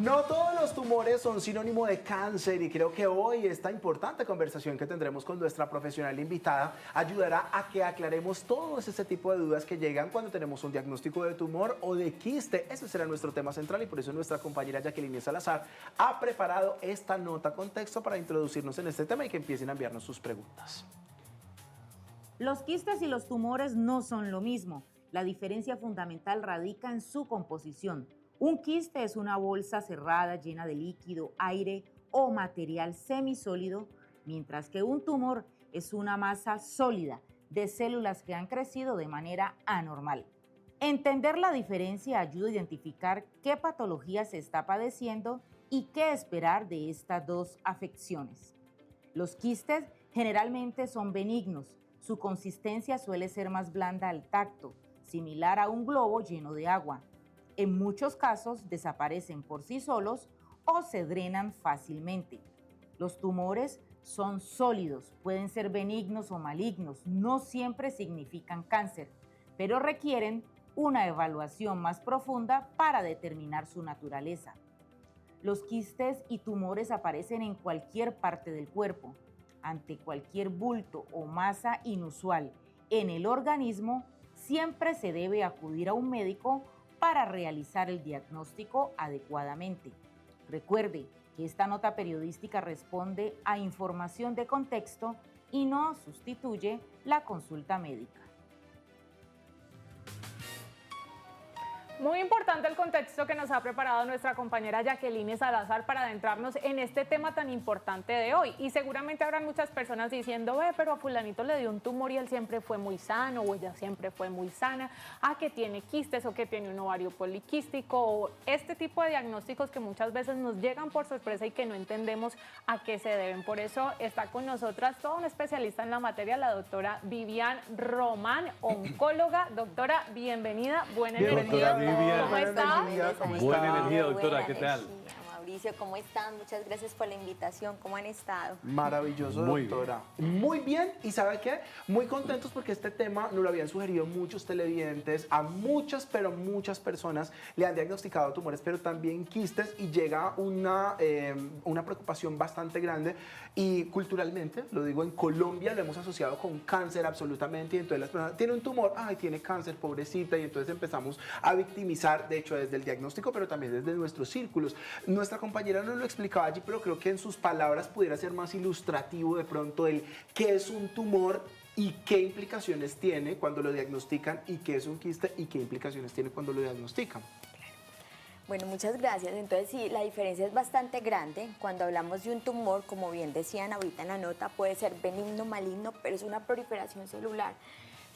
No todos los tumores son sinónimo de cáncer y creo que hoy esta importante conversación que tendremos con nuestra profesional invitada ayudará a que aclaremos todos ese tipo de dudas que llegan cuando tenemos un diagnóstico de tumor o de quiste. Ese será nuestro tema central y por eso nuestra compañera Jacqueline Salazar ha preparado esta nota con texto para introducirnos en este tema y que empiecen a enviarnos sus preguntas. Los quistes y los tumores no son lo mismo. La diferencia fundamental radica en su composición. Un quiste es una bolsa cerrada llena de líquido, aire o material semisólido, mientras que un tumor es una masa sólida de células que han crecido de manera anormal. Entender la diferencia ayuda a identificar qué patología se está padeciendo y qué esperar de estas dos afecciones. Los quistes generalmente son benignos. Su consistencia suele ser más blanda al tacto, similar a un globo lleno de agua. En muchos casos desaparecen por sí solos o se drenan fácilmente. Los tumores son sólidos, pueden ser benignos o malignos, no siempre significan cáncer, pero requieren una evaluación más profunda para determinar su naturaleza. Los quistes y tumores aparecen en cualquier parte del cuerpo. Ante cualquier bulto o masa inusual en el organismo, siempre se debe acudir a un médico para realizar el diagnóstico adecuadamente. Recuerde que esta nota periodística responde a información de contexto y no sustituye la consulta médica. Muy importante el contexto que nos ha preparado nuestra compañera Jacqueline Salazar para adentrarnos en este tema tan importante de hoy. Y seguramente habrán muchas personas diciendo, pero a fulanito le dio un tumor y él siempre fue muy sano o ella siempre fue muy sana, que tiene quistes o que tiene un ovario poliquístico o este tipo de diagnósticos que muchas veces nos llegan por sorpresa y que no entendemos a qué se deben. Por eso está con nosotras toda una especialista en la materia, la doctora Vivian Román, oncóloga. Doctora, bienvenida, buena energía. ¿Cómo estás? Buena energía, doctora, ¿qué tal? Mauricio, ¿cómo están? Muchas gracias por la invitación, ¿cómo han estado? Maravilloso, Muy doctora. Muy bien, y ¿sabe qué? Muy contentos porque este tema nos lo habían sugerido muchos televidentes, a muchas, pero muchas personas le han diagnosticado tumores, pero también quistes, y llega una preocupación bastante grande, y culturalmente, lo digo, en Colombia lo hemos asociado con cáncer absolutamente, y entonces las personas, tiene un tumor, tiene cáncer, pobrecita, y entonces empezamos a victimizar, de hecho, desde el diagnóstico, pero también desde nuestros círculos. Nuestra compañera nos lo explicaba allí, pero creo que en sus palabras pudiera ser más ilustrativo de pronto el qué es un tumor y qué implicaciones tiene cuando lo diagnostican, y qué es un quiste y qué implicaciones tiene cuando lo diagnostican. Bueno, muchas gracias. Entonces sí, la diferencia es bastante grande. Cuando hablamos de un tumor, como bien decían ahorita en la nota, puede ser benigno, maligno, pero es una proliferación celular.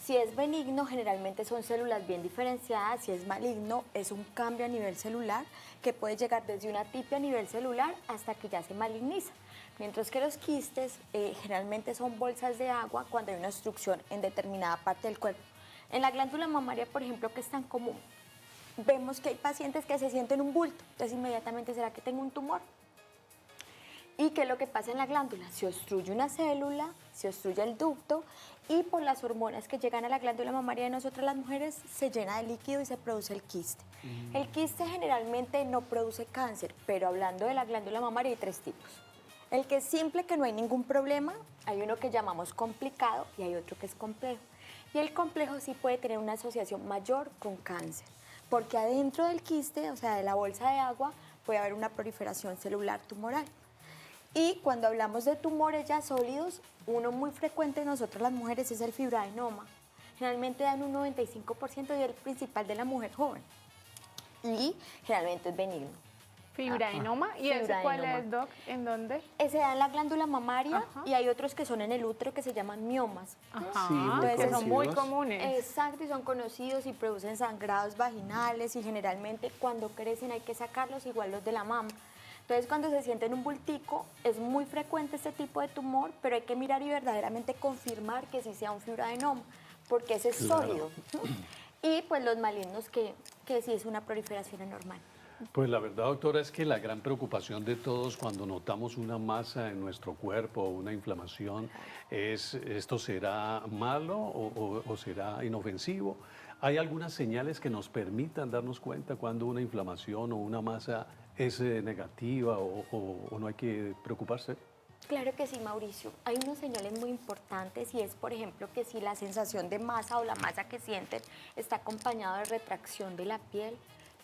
Si es benigno, generalmente son células bien diferenciadas. Si es maligno, es un cambio a nivel celular que puede llegar desde una atipia a nivel celular hasta que ya se maligniza. Mientras que los quistes generalmente son bolsas de agua cuando hay una obstrucción en determinada parte del cuerpo. En la glándula mamaria, por ejemplo, que es tan común, vemos que hay pacientes que se sienten un bulto. Entonces inmediatamente, ¿será que tengo un tumor? ¿Y qué es lo que pasa en la glándula? Se obstruye una célula, se obstruye el ducto y por las hormonas que llegan a la glándula mamaria de nosotras las mujeres se llena de líquido y se produce el quiste. El quiste generalmente no produce cáncer, pero hablando de la glándula mamaria hay tres tipos. El que es simple, que no hay ningún problema, hay uno que llamamos complicado y hay otro que es complejo. Y el complejo sí puede tener una asociación mayor con cáncer, porque adentro del quiste, o sea, de la bolsa de agua, puede haber una proliferación celular tumoral. Y cuando hablamos de tumores ya sólidos, uno muy frecuente en nosotras las mujeres es el fibroadenoma. Generalmente dan un 95% y es el principal de la mujer joven. Y generalmente es benigno. Fibroadenoma, ¿y ese cuál es, Doc? ¿En dónde? Ese da en la glándula mamaria. Y hay otros que son en el útero que se llaman miomas. Sí, que son muy comunes. Exacto, y son conocidos y producen sangrados vaginales y generalmente cuando crecen hay que sacarlos, igual los de la mama. Entonces, cuando se sienten un bultico, es muy frecuente este tipo de tumor, pero hay que mirar y verdaderamente confirmar que sí sea un fibroadenoma, porque ese es sólido. Y pues los malignos que sí es una proliferación anormal. Pues la verdad, doctora, es que la gran preocupación de todos cuando notamos una masa en nuestro cuerpo o una inflamación es, ¿esto será malo o será inofensivo? ¿Hay algunas señales que nos permitan darnos cuenta cuando una inflamación o una masa es negativa o no hay que preocuparse? Claro que sí, Mauricio. Hay unos señales muy importantes y es, por ejemplo, que si la sensación de masa o la masa que sienten está acompañada de retracción de la piel,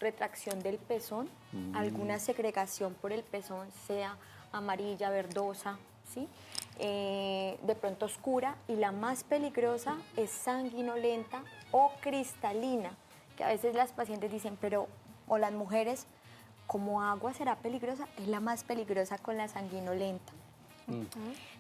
retracción del pezón, alguna segregación por el pezón, sea amarilla, verdosa, ¿sí? De pronto oscura, y la más peligrosa es sanguinolenta o cristalina, que a veces las pacientes dicen, pero, o las mujeres, ¿como agua será peligrosa? Es la más peligrosa con la sanguinolenta.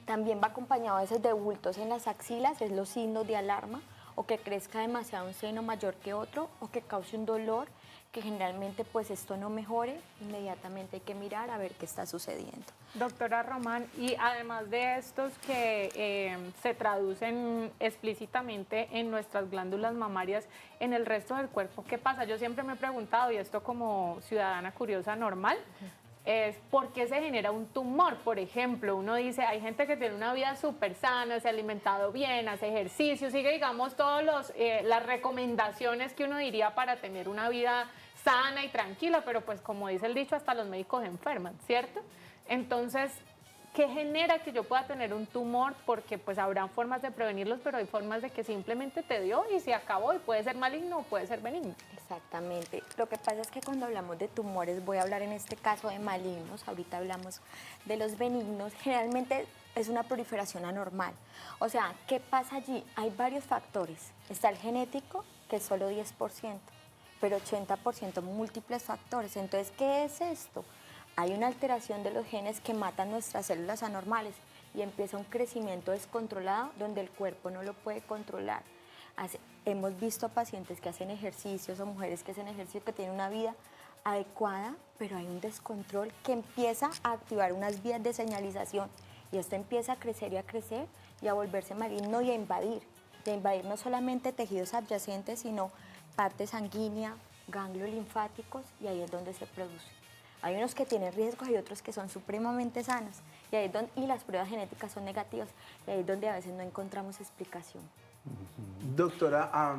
También va acompañado a veces de bultos en las axilas, es los signos de alarma, o que crezca demasiado un seno mayor que otro, o que cause un dolor, que generalmente pues esto no mejore, inmediatamente hay que mirar a ver qué está sucediendo. Doctora Román, y además de estos que se traducen explícitamente en nuestras glándulas mamarias, en el resto del cuerpo, ¿qué pasa? Yo siempre me he preguntado, y esto como ciudadana curiosa normal, es por qué se genera un tumor. Por ejemplo, uno dice, hay gente que tiene una vida súper sana, se ha alimentado bien, hace ejercicio, sigue, digamos, todas las recomendaciones que uno diría para tener una vida sana y tranquila, pero pues como dice el dicho, hasta los médicos enferman, ¿cierto? Entonces, ¿qué genera que yo pueda tener un tumor? Porque pues habrán formas de prevenirlos, pero hay formas de que simplemente te dio y se acabó, y puede ser maligno o puede ser benigno. Exactamente. Lo que pasa es que cuando hablamos de tumores, voy a hablar en este caso de malignos, ahorita hablamos de los benignos, generalmente es una proliferación anormal. O sea, ¿qué pasa allí? Hay varios factores. Está el genético, que es solo 10%, pero 80% múltiples factores. Entonces, ¿qué es esto? Hay una alteración de los genes que matan nuestras células anormales y empieza un crecimiento descontrolado donde el cuerpo no lo puede controlar. Hemos visto pacientes que hacen ejercicios o mujeres que hacen ejercicio que tienen una vida adecuada, pero hay un descontrol que empieza a activar unas vías de señalización y esto empieza a crecer y a volverse maligno y a invadir no solamente tejidos adyacentes, sino parte sanguínea, ganglios linfáticos, y ahí es donde se produce. Hay unos que tienen riesgos y otros que son supremamente sanos, y las pruebas genéticas son negativas, y ahí es donde a veces no encontramos explicación. Doctora,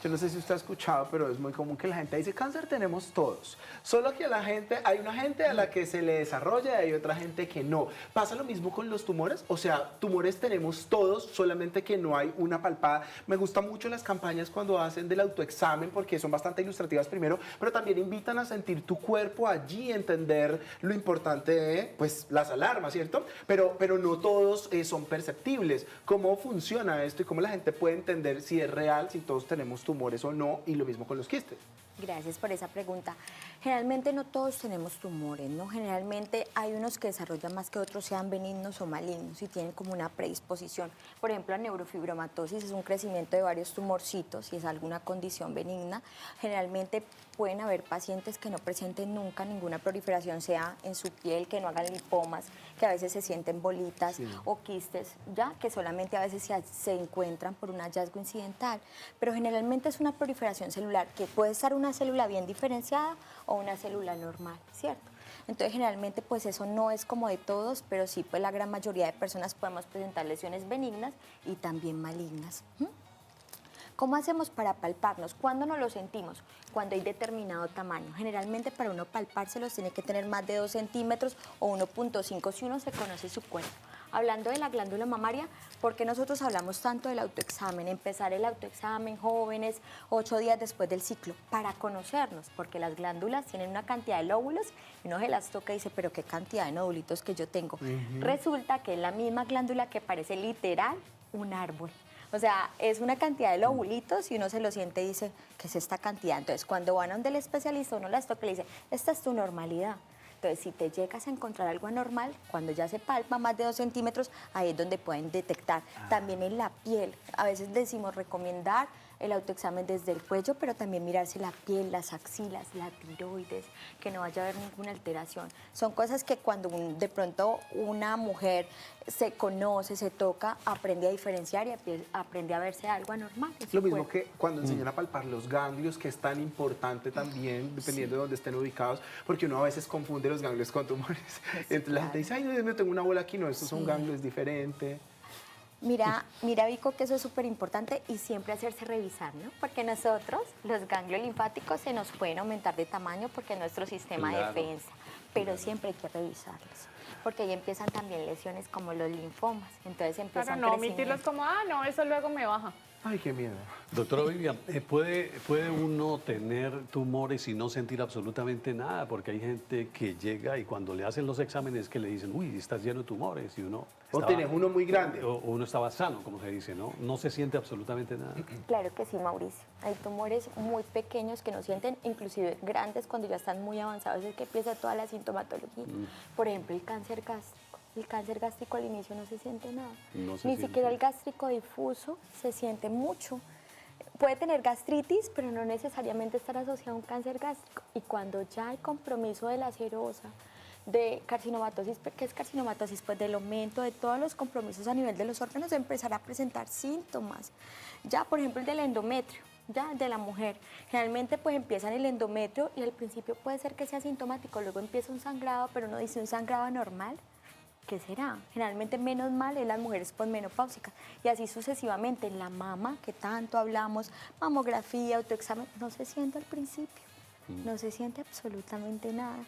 yo no sé si usted ha escuchado, pero es muy común que la gente dice, cáncer tenemos todos, solo que hay una gente a la que se le desarrolla y hay otra gente que no. ¿Pasa lo mismo con los tumores? O sea, tumores tenemos todos, solamente que no hay una palpada. Me gustan mucho las campañas cuando hacen del autoexamen, porque son bastante ilustrativas primero, pero también invitan a sentir tu cuerpo allí, entender lo importante de, pues, las alarmas, ¿cierto? Pero no todos son perceptibles. ¿Cómo funciona esto y cómo la gente puede entender si es real, si todos tenemos tumores o no, y lo mismo con los quistes? Gracias por esa pregunta. Generalmente no todos tenemos tumores, ¿no? Generalmente hay unos que desarrollan más que otros, sean benignos o malignos, y tienen como una predisposición. Por ejemplo, la neurofibromatosis es un crecimiento de varios tumorcitos y es alguna condición benigna. Generalmente pueden haber pacientes que no presenten nunca ninguna proliferación, sea en su piel, que no hagan lipomas, que a veces se sienten bolitas, sí, o quistes, ya que solamente a veces se encuentran por un hallazgo incidental. Pero generalmente es una proliferación celular, que puede estar una célula bien diferenciada o una célula normal, ¿cierto? Entonces generalmente pues eso no es como de todos, pero sí pues la gran mayoría de personas podemos presentar lesiones benignas y también malignas. ¿Cómo hacemos para palparnos? ¿Cuándo nos lo sentimos? Cuando hay determinado tamaño. Generalmente para uno palpárselos tiene que tener más de 2 centímetros o 1.5 si uno se conoce su cuerpo. Hablando de la glándula mamaria, ¿por qué nosotros hablamos tanto del autoexamen? Empezar el autoexamen jóvenes, 8 días después del ciclo, para conocernos, porque las glándulas tienen una cantidad de lóbulos y uno se las toca y dice, pero qué cantidad de nodulitos que yo tengo. Resulta que es la misma glándula que parece literal un árbol. O sea, es una cantidad de lobulitos y uno se lo siente y dice, ¿qué es esta cantidad? Entonces, cuando van a donde el especialista, uno las toca y le dice, esta es tu normalidad. Entonces, si te llegas a encontrar algo anormal, cuando ya se palpa más de 2 centímetros, ahí es donde pueden detectar. También en la piel, a veces decimos recomendar el autoexamen desde el cuello, pero también mirarse la piel, las axilas, la tiroides, que no vaya a haber ninguna alteración. Son cosas que cuando de pronto una mujer se conoce, se toca, aprende a diferenciar y aprende a verse algo anormal. Lo mismo que cuando enseñan a palpar los ganglios, que es tan importante también, dependiendo de dónde estén ubicados, porque uno a veces confunde los ganglios con tumores. Entonces la gente dice, ay, Dios mío, tengo una bola aquí, no, estos son ganglios diferentes. Mira, Vico, que eso es súper importante y siempre hacerse revisar, ¿no? Porque nosotros, los ganglios linfáticos, se nos pueden aumentar de tamaño porque es nuestro sistema de defensa. pero siempre hay que revisarlos, porque ahí empiezan también lesiones como los linfomas, entonces empiezan Para no omitirlos como, no, eso luego me baja. Ay, qué miedo. Doctora Vivian, ¿puede uno tener tumores y no sentir absolutamente nada? Porque hay gente que llega y cuando le hacen los exámenes que le dicen, uy, estás lleno de tumores y uno... O tienes uno muy grande. O uno estaba sano, como se dice, ¿no? No se siente absolutamente nada. Claro que sí, Mauricio. Hay tumores muy pequeños que no sienten, inclusive grandes cuando ya están muy avanzados, es que empieza toda la sintomatología. Por ejemplo, el cáncer gástrico. El cáncer gástrico al inicio no se siente nada. Ni siquiera el gástrico difuso se siente mucho. Puede tener gastritis, pero no necesariamente estar asociado a un cáncer gástrico. Y cuando ya hay compromiso de la serosa, de carcinomatosis, ¿qué es carcinomatosis? Pues del aumento de todos los compromisos a nivel de los órganos, empezará a presentar síntomas. Ya, por ejemplo, el del endometrio, ya de la mujer. Generalmente pues empieza en el endometrio y al principio puede ser que sea sintomático, luego empieza un sangrado, pero uno dice un sangrado normal. ¿Qué será? Generalmente menos mal en las mujeres posmenopáusicas y así sucesivamente. En la mama, que tanto hablamos, mamografía, autoexamen, no se siente al principio, no se siente absolutamente nada.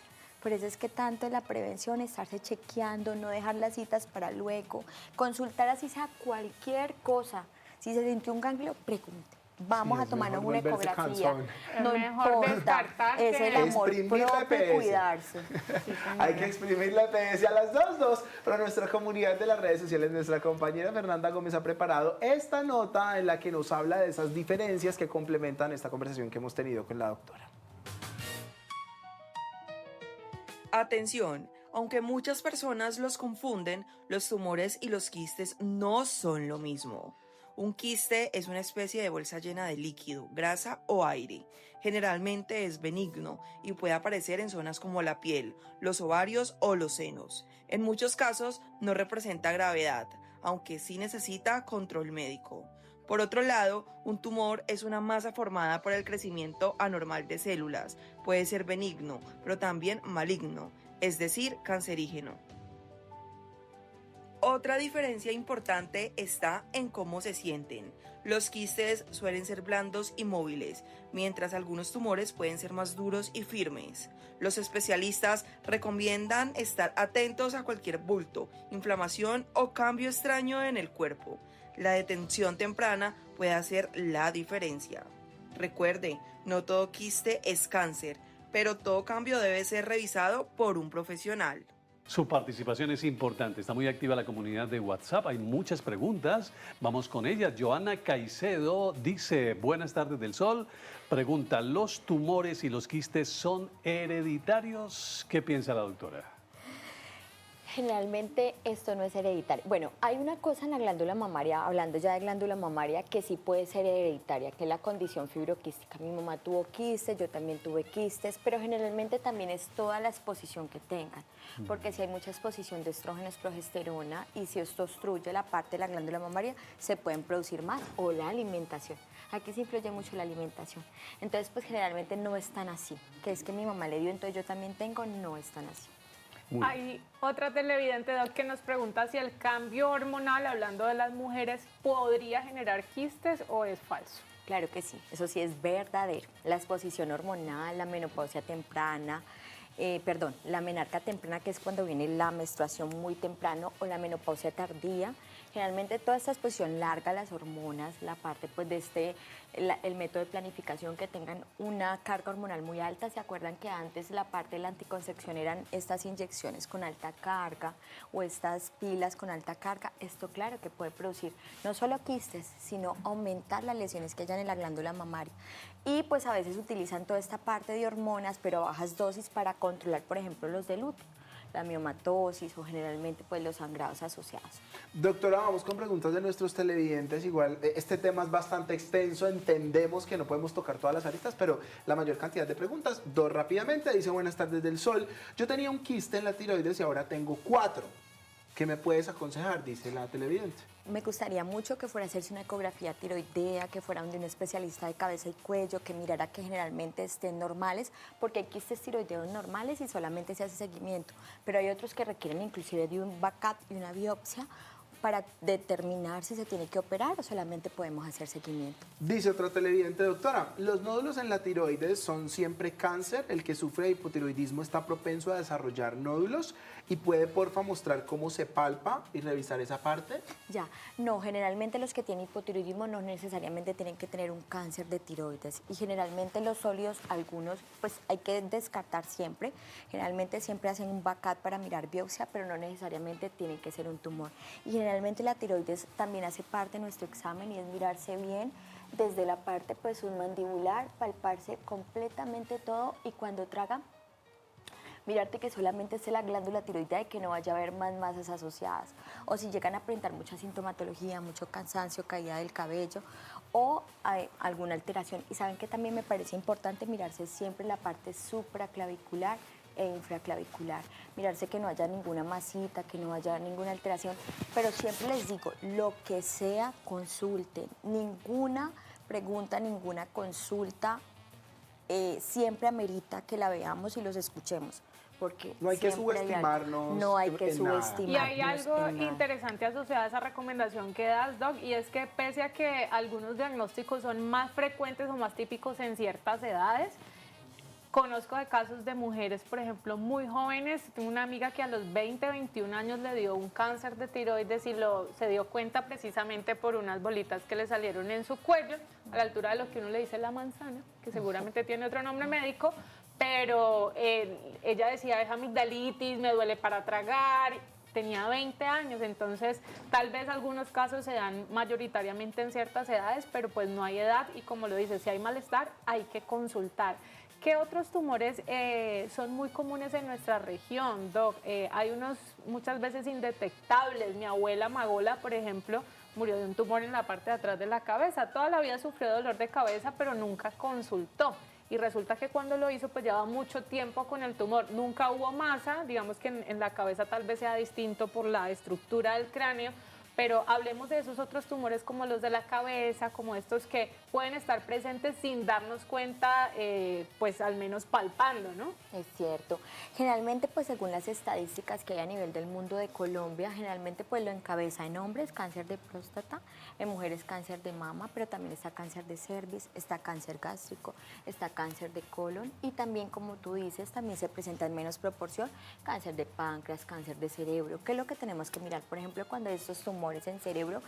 Por eso es que tanto la prevención, estarse chequeando, no dejar las citas para luego, consultar así sea cualquier cosa. Si se sintió un ganglio, pregunte. Vamos a tomarnos una ecografía. No importa, es el amor propio cuidarse. Sí, hay que exprimir la EPS a las 2. Para nuestra comunidad de las redes sociales, nuestra compañera Fernanda Gómez ha preparado esta nota en la que nos habla de esas diferencias que complementan esta conversación que hemos tenido con la doctora. Atención, aunque muchas personas los confunden, los tumores y los quistes no son lo mismo. Un quiste es una especie de bolsa llena de líquido, grasa o aire. Generalmente es benigno y puede aparecer en zonas como la piel, los ovarios o los senos. En muchos casos no representa gravedad, aunque sí necesita control médico. Por otro lado, un tumor es una masa formada por el crecimiento anormal de células. Puede ser benigno, pero también maligno, es decir, cancerígeno. Otra diferencia importante está en cómo se sienten. Los quistes suelen ser blandos y móviles, mientras algunos tumores pueden ser más duros y firmes. Los especialistas recomiendan estar atentos a cualquier bulto, inflamación o cambio extraño en el cuerpo. La detención temprana puede hacer la diferencia. Recuerde, no todo quiste es cáncer, pero todo cambio debe ser revisado por un profesional. Su participación es importante, está muy activa la comunidad de WhatsApp, hay muchas preguntas, vamos con ellas. Joana Caicedo dice, buenas tardes del sol, pregunta, ¿los tumores y los quistes son hereditarios? ¿Qué piensa la doctora? Generalmente esto no es hereditario. Bueno, hay una cosa en la glándula mamaria, hablando ya de glándula mamaria, que sí puede ser hereditaria, que es la condición fibroquística. Mi mamá tuvo quistes, yo también tuve quistes, pero generalmente también es toda la exposición que tengan, porque si hay mucha exposición de estrógenos, progesterona, y si esto obstruye la parte de la glándula mamaria, se pueden producir más, o la alimentación. Aquí sí influye mucho la alimentación. Entonces, pues generalmente no es tan así, que es que mi mamá le dio, entonces yo también tengo, no es tan así. Hay otra televidente, Doc, que nos pregunta si el cambio hormonal, hablando de las mujeres, podría generar quistes o es falso. Claro que sí, eso sí es verdadero. La exposición hormonal, la menopausia temprana, la menarca temprana, que es cuando viene la menstruación muy temprano, o la menopausia tardía. Generalmente toda esta exposición larga a las hormonas, la parte pues de el método de planificación, que tengan una carga hormonal muy alta. ¿Se acuerdan que antes la parte de la anticoncepción eran estas inyecciones con alta carga o estas pilas con alta carga? Esto claro que puede producir no solo quistes, sino aumentar las lesiones que hayan en la glándula mamaria. Y pues a veces utilizan toda esta parte de hormonas, pero a bajas dosis, para controlar, por ejemplo, los de luto, la miomatosis o generalmente pues los sangrados asociados. Doctora, vamos con preguntas de nuestros televidentes. Igual, este tema es bastante extenso, entendemos que no podemos tocar todas las aristas, pero la mayor cantidad de preguntas. 2 rápidamente, dice, buenas tardes del sol. Yo tenía un quiste en la tiroides y ahora tengo 4. ¿Qué me puedes aconsejar? Dice la televidente. Me gustaría mucho que fuera a hacerse una ecografía tiroidea, que fuera donde un especialista de cabeza y cuello, que mirara que generalmente estén normales, porque hay quistes tiroideos normales y solamente se hace seguimiento, pero hay otros que requieren inclusive de un backup y una biopsia para determinar si se tiene que operar o solamente podemos hacer seguimiento. Dice otra televidente, doctora, los nódulos en la tiroides son siempre cáncer. El que sufre de hipotiroidismo está propenso a desarrollar nódulos y puede, porfa, mostrar cómo se palpa y revisar esa parte. Ya, no, generalmente los que tienen hipotiroidismo no necesariamente tienen que tener un cáncer de tiroides y generalmente los sólidos, algunos, pues hay que descartar siempre. Generalmente siempre hacen un backup para mirar biopsia, pero no necesariamente tiene que ser un tumor. Y generalmente la tiroides también hace parte de nuestro examen y es mirarse bien desde la parte pues submandibular, palparse completamente todo y cuando traga, mirarte que solamente esté la glándula tiroidea y que no vaya a haber más masas asociadas. O si llegan a presentar mucha sintomatología, mucho cansancio, caída del cabello o hay alguna alteración. Y saben que también me parece importante mirarse siempre la parte supraclavicular e infraclavicular, mirarse que no haya ninguna masita, que no haya ninguna alteración, pero siempre les digo, lo que sea, consulten, ninguna pregunta, ninguna consulta siempre amerita que la veamos y los escuchemos, porque No hay que siempre hay algo. subestimarnos. No hay que en nada. subestimarnos. Y hay algo en nada. interesante asociado a esa recomendación que das, Doc, y es que pese a que algunos diagnósticos son más frecuentes o más típicos en ciertas edades, conozco de casos de mujeres, por ejemplo, muy jóvenes. Tengo una amiga que a los 20, 21 años le dio un cáncer de tiroides y se dio cuenta precisamente por unas bolitas que le salieron en su cuello, a la altura de lo que uno le dice la manzana, que seguramente tiene otro nombre médico, pero ella decía, es amigdalitis, me duele para tragar. Tenía 20 años, entonces tal vez algunos casos se dan mayoritariamente en ciertas edades, pero pues no hay edad y como lo dice, si hay malestar hay que consultar. ¿Qué otros tumores son muy comunes en nuestra región, Doc? Hay unos muchas veces indetectables. Mi abuela Magola, por ejemplo, murió de un tumor en la parte de atrás de la cabeza. Toda la vida sufrió dolor de cabeza, pero nunca consultó. Y resulta que cuando lo hizo, pues llevaba mucho tiempo con el tumor. Nunca hubo masa, digamos que en la cabeza tal vez sea distinto por la estructura del cráneo, pero hablemos de esos otros tumores como los de la cabeza, como estos que pueden estar presentes sin darnos cuenta, pues al menos palpando, ¿no? Es cierto. Generalmente, pues según las estadísticas que hay a nivel del mundo de Colombia, generalmente pues lo encabeza en hombres cáncer de próstata, en mujeres cáncer de mama, pero también está cáncer de cervix, está cáncer gástrico, está cáncer de colon y también, como tú dices, también se presenta en menos proporción cáncer de páncreas, cáncer de cerebro. ¿Qué es lo que tenemos que mirar? Por ejemplo, cuando estos tumores en cerebro,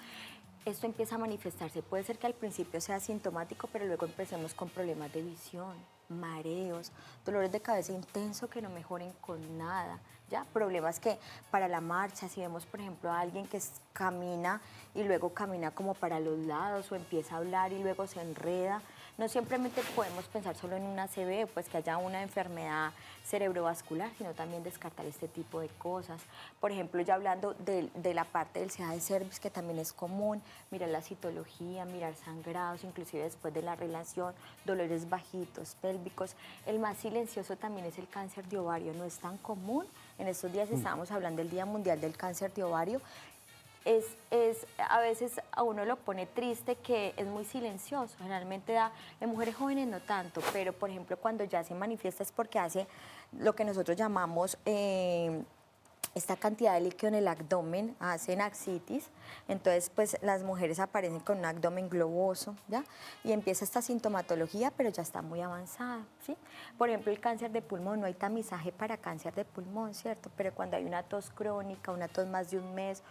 esto empieza a manifestarse. Puede ser que al principio sea asintomático, pero luego empecemos con problemas de visión, mareos, dolores de cabeza intenso que no mejoren con nada, ¿ya? Problemas que para la marcha, si vemos por ejemplo a alguien que camina y luego camina como para los lados o empieza a hablar y luego se enreda, no simplemente podemos pensar solo en una ACV, pues que haya una enfermedad cerebrovascular, sino también descartar este tipo de cosas. Por ejemplo, ya hablando de la parte del CA de cervix, que también es común, mirar la citología, mirar sangrados, inclusive después de la relación, dolores bajitos, pélvicos. El más silencioso también es el cáncer de ovario, no es tan común. En estos días estábamos hablando del Día Mundial del Cáncer de Ovario. A veces a uno lo pone triste que es muy silencioso, generalmente da, en mujeres jóvenes no tanto, pero por ejemplo cuando ya se manifiesta es porque hace lo que nosotros llamamos esta cantidad de líquido en el abdomen, hacen ascitis, entonces pues las mujeres aparecen con un abdomen globoso, ¿ya? Y empieza esta sintomatología, pero ya está muy avanzada, ¿sí? Por ejemplo, el cáncer de pulmón, no hay tamizaje para cáncer de pulmón, ¿cierto? Pero cuando hay una tos crónica, una tos más de un mes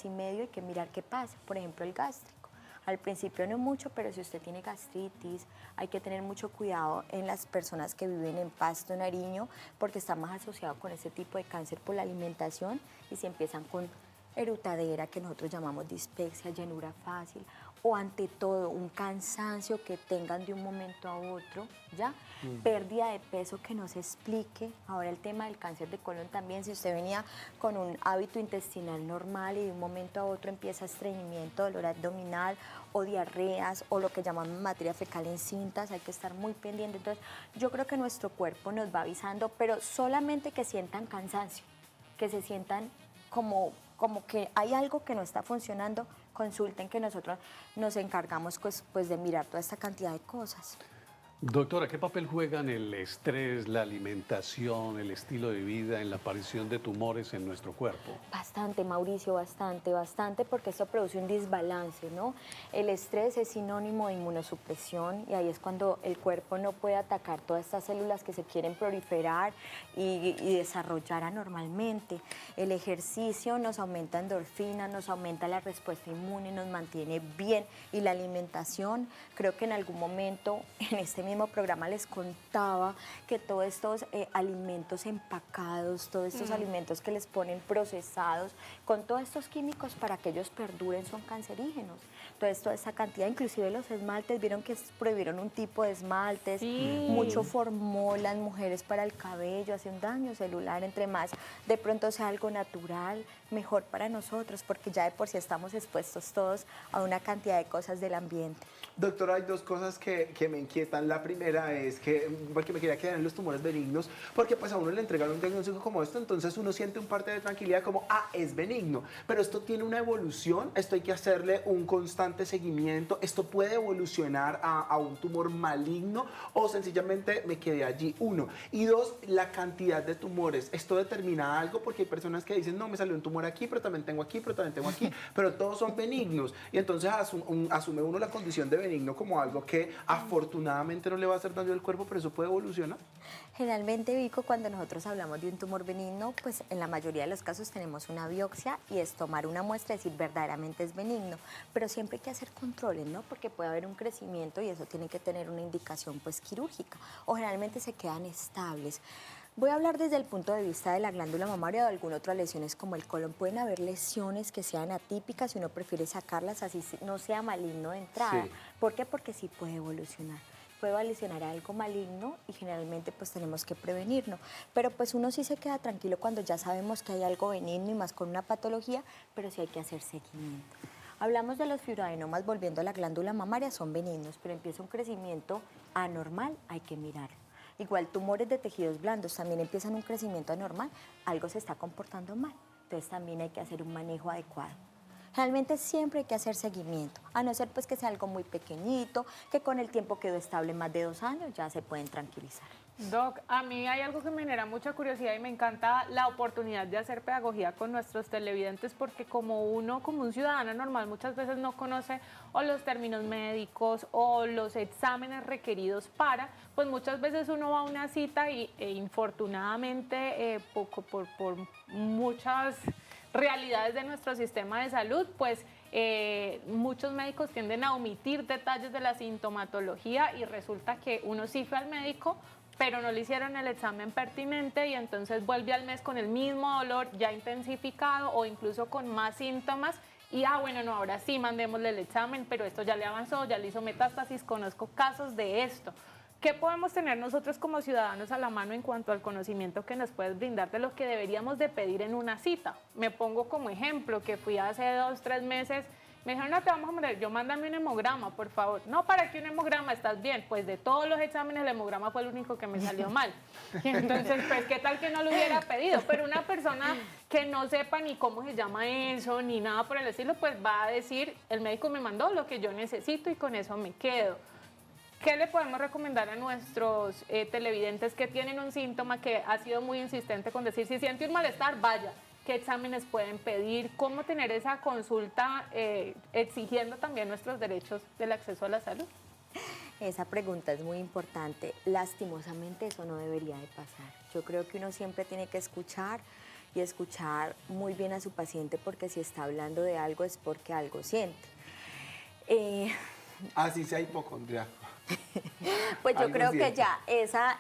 y medio, hay que mirar qué pasa. Por ejemplo, el gástrico. Al principio no mucho, pero si usted tiene gastritis, hay que tener mucho cuidado en las personas que viven en Pasto, Nariño, porque está más asociado con ese tipo de cáncer por la alimentación y si empiezan con erutadera, que nosotros llamamos dispepsia, llenura fácil, o ante todo un cansancio que tengan de un momento a otro, ¿ya? Pérdida de peso que no se explique. Ahora el tema del cáncer de colon también, si usted venía con un hábito intestinal normal y de un momento a otro empieza estreñimiento, dolor abdominal o diarreas o lo que llamamos materia fecal en cintas, hay que estar muy pendiente. Entonces yo creo que nuestro cuerpo nos va avisando, pero solamente que sientan cansancio, que se sientan como que hay algo que no está funcionando, consulten, que nosotros nos encargamos pues de mirar toda esta cantidad de cosas. Doctora, ¿qué papel juegan el estrés, la alimentación, el estilo de vida en la aparición de tumores en nuestro cuerpo? Bastante, Mauricio, bastante, porque esto produce un desbalance, ¿no? El estrés es sinónimo de inmunosupresión y ahí es cuando el cuerpo no puede atacar todas estas células que se quieren proliferar y desarrollar anormalmente. El ejercicio nos aumenta endorfina, nos aumenta la respuesta inmune, nos mantiene bien y la alimentación, creo que en algún momento en este mismo programa les contaba que todos estos alimentos empacados, todos estos alimentos que les ponen procesados, con todos estos químicos para que ellos perduren son cancerígenos. Entonces toda esta cantidad, inclusive los esmaltes, vieron que prohibieron un tipo de esmaltes, mucho formol, las mujeres para el cabello, hace un daño celular, entre más de pronto sea algo natural, mejor para nosotros, porque ya de por sí estamos expuestos todos a una cantidad de cosas del ambiente. Doctora, hay dos cosas que me inquietan. La primera es que, porque me quería quedar en los tumores benignos, porque pues a uno le entregan un diagnóstico como esto, entonces uno siente un parte de tranquilidad como, es benigno, pero esto tiene una evolución, esto hay que hacerle un constante seguimiento, esto puede evolucionar a un tumor maligno o sencillamente me quedé allí, uno. Y dos, la cantidad de tumores, esto determina algo porque hay personas que dicen, no, me salió un tumor aquí, pero también tengo aquí, pero también tengo aquí, pero todos son benignos y entonces asume uno la condición de benigno como algo que afortunadamente no le va a hacer daño al cuerpo, pero eso puede evolucionar. Generalmente, Vico, cuando nosotros hablamos de un tumor benigno, pues en la mayoría de los casos tenemos una biopsia y es tomar una muestra y decir verdaderamente es benigno, pero siempre hay que hacer controles, ¿no? Porque puede haber un crecimiento y eso tiene que tener una indicación pues quirúrgica o generalmente se quedan estables. Voy a hablar desde el punto de vista de la glándula mamaria o de alguna otra lesiones como el colon. Pueden haber lesiones que sean atípicas y uno prefiere sacarlas así no sea maligno de entrada. Sí. ¿Por qué? Porque sí puede evolucionar. Puede evolucionar a algo maligno y generalmente pues tenemos que prevenirlo. Pero pues uno sí se queda tranquilo cuando ya sabemos que hay algo benigno y más con una patología, pero sí hay que hacer seguimiento. Hablamos de los fibroadenomas, volviendo a la glándula mamaria, son benignos, pero empieza un crecimiento anormal, hay que mirarlo. Igual tumores de tejidos blandos también empiezan un crecimiento anormal, algo se está comportando mal, entonces también hay que hacer un manejo adecuado. Realmente siempre hay que hacer seguimiento, a no ser pues que sea algo muy pequeñito, que con el tiempo quedó estable más de 2 años, ya se pueden tranquilizar. Doc, a mí hay algo que me genera mucha curiosidad y me encanta la oportunidad de hacer pedagogía con nuestros televidentes porque como un ciudadano normal muchas veces no conoce o los términos médicos o los exámenes requeridos para, pues muchas veces uno va a una cita y infortunadamente por muchas realidades de nuestro sistema de salud, pues muchos médicos tienden a omitir detalles de la sintomatología y resulta que uno sí fue al médico, pero no le hicieron el examen pertinente y entonces vuelve al mes con el mismo dolor ya intensificado o incluso con más síntomas y bueno, no, ahora sí mandémosle el examen, pero esto ya le avanzó, ya le hizo metástasis, conozco casos de esto. ¿Qué podemos tener nosotros como ciudadanos a la mano en cuanto al conocimiento que nos puedes brindar de lo que deberíamos de pedir en una cita? Me pongo como ejemplo que fui hace 2, 3 meses, me dijeron, no te vamos a mandar, yo mándame un hemograma, por favor. No, ¿para qué un hemograma? ¿Estás bien? Pues de todos los exámenes el hemograma fue el único que me salió mal. Y entonces, pues, ¿qué tal que no lo hubiera pedido? Pero una persona que no sepa ni cómo se llama eso, ni nada por el estilo, pues va a decir, el médico me mandó lo que yo necesito y con eso me quedo. ¿Qué le podemos recomendar a nuestros televidentes que tienen un síntoma que ha sido muy insistente con decir, si siente un malestar, vaya? ¿Qué exámenes pueden pedir? ¿Cómo tener esa consulta exigiendo también nuestros derechos del acceso a la salud? Esa pregunta es muy importante. Lastimosamente eso no debería de pasar. Yo creo que uno siempre tiene que escuchar y escuchar muy bien a su paciente porque si está hablando de algo es porque algo siente. Así sea hipocondriaco. Pues yo Algo creo que siente. ya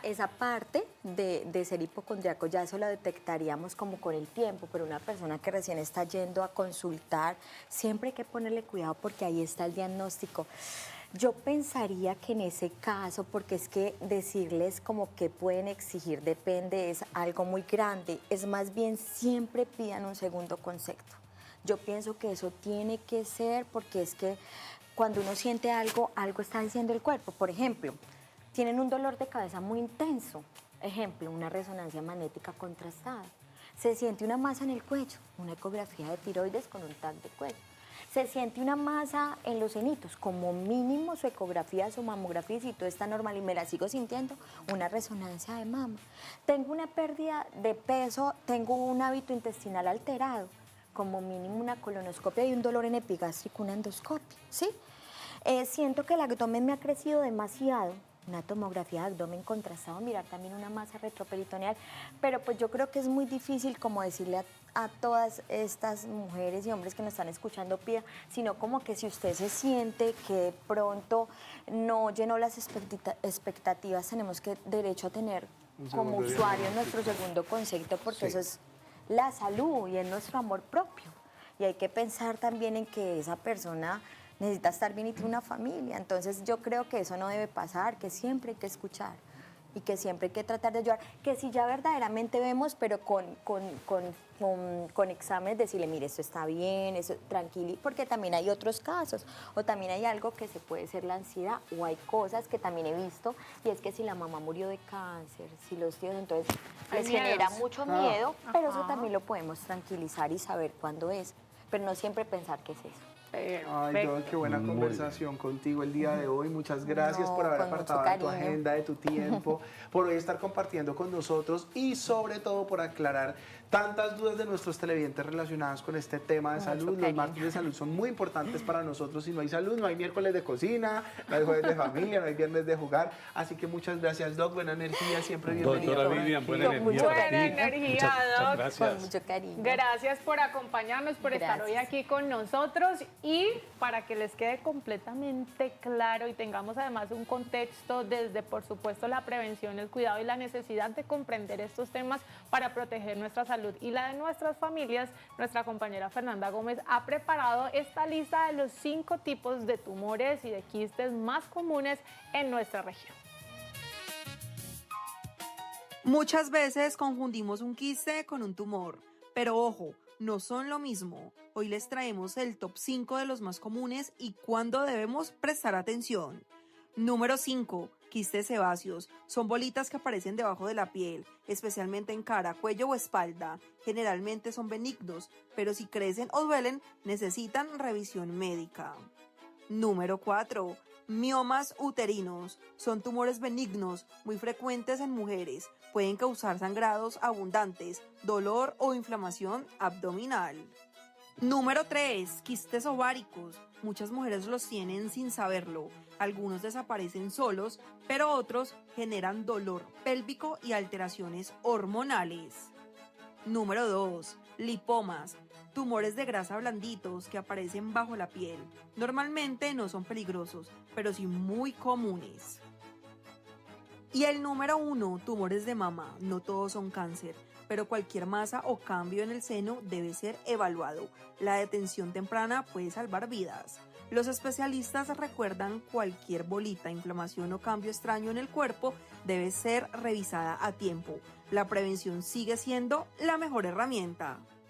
esa parte de ser hipocondriaco ya eso lo detectaríamos como con el tiempo, pero una persona que recién está yendo a consultar, siempre hay que ponerle cuidado porque ahí está el diagnóstico. Yo pensaría que en ese caso, porque es que decirles como que pueden exigir depende, es algo muy grande, es más bien siempre pidan un segundo concepto. Yo pienso que eso tiene que ser porque es que cuando uno siente algo, algo está diciendo el cuerpo. Por ejemplo, tienen un dolor de cabeza muy intenso. Ejemplo, una resonancia magnética contrastada. Se siente una masa en el cuello, una ecografía de tiroides con un TAC de cuello. Se siente una masa en los senitos, como mínimo su ecografía, su mamografía, y si todo está normal y me la sigo sintiendo, una resonancia de mama. Tengo una pérdida de peso, tengo un hábito intestinal alterado, como mínimo una colonoscopia y un dolor en epigástrico, una endoscopia, ¿sí? Siento que el abdomen me ha crecido demasiado, una tomografía de abdomen contrastado, mirar también una masa retroperitoneal, pero pues yo creo que es muy difícil como decirle a todas estas mujeres y hombres que nos están escuchando pida, sino como que si usted se siente que de pronto no llenó las expectativas, tenemos que derecho a tener como usuario nuestro segundo concepto, porque eso es la salud y es nuestro amor propio. Y hay que pensar también en que esa persona necesita estar bien y tiene una familia. Entonces yo creo que eso no debe pasar, que siempre hay que escuchar y que siempre hay que tratar de ayudar, que si ya verdaderamente vemos, pero con exámenes decirle, mire, esto está bien, eso tranquilo, porque también hay otros casos, o también hay algo que se puede ser la ansiedad, o hay cosas que también he visto, y es que si la mamá murió de cáncer, si los tíos, entonces les genera mucho miedo, pero eso también lo podemos tranquilizar y saber cuándo es, pero no siempre pensar que es eso. Ay, Doc, qué buena conversación contigo el día de hoy. Muchas gracias por haber con mucho apartado de tu cariño. agenda, de tu tiempo, por hoy estar compartiendo con nosotros y sobre todo por aclarar tantas dudas de nuestros televidentes relacionadas con este tema de salud. Los martes de salud son muy importantes para nosotros. Si no hay salud, no hay miércoles de cocina, no hay jueves de familia, no hay viernes de jugar. Así que muchas gracias, Doc. Buena energía, siempre bienvenida. Doctora Vivian, buena energía. Buena energía, Doc. Gracias. Con mucho cariño. Gracias por acompañarnos, por estar hoy aquí con nosotros y para que les quede completamente claro y tengamos además un contexto desde, por supuesto, la prevención, el cuidado y la necesidad de comprender estos temas para proteger nuestra salud y la de nuestras familias, nuestra compañera Fernanda Gómez ha preparado esta lista de los 5 tipos de tumores y de quistes más comunes en nuestra región. Muchas veces confundimos un quiste con un tumor, pero ojo, no son lo mismo. Hoy les traemos el top 5 de los más comunes y cuándo debemos prestar atención. Número 5. Quistes sebáceos. Son bolitas que aparecen debajo de la piel, especialmente en cara, cuello o espalda. Generalmente son benignos, pero si crecen o duelen, necesitan revisión médica. Número 4. Miomas uterinos. Son tumores benignos, muy frecuentes en mujeres. Pueden causar sangrados abundantes, dolor o inflamación abdominal. Número 3. Quistes ováricos. Muchas mujeres los tienen sin saberlo. Algunos desaparecen solos, pero otros generan dolor pélvico y alteraciones hormonales. Número 2. Lipomas. Tumores de grasa blanditos que aparecen bajo la piel. Normalmente no son peligrosos, pero sí muy comunes. Y el número 1, tumores de mama. No todos son cáncer, pero cualquier masa o cambio en el seno debe ser evaluado. La detención temprana puede salvar vidas. Los especialistas recuerdan cualquier bolita, inflamación o cambio extraño en el cuerpo debe ser revisada a tiempo. La prevención sigue siendo la mejor herramienta.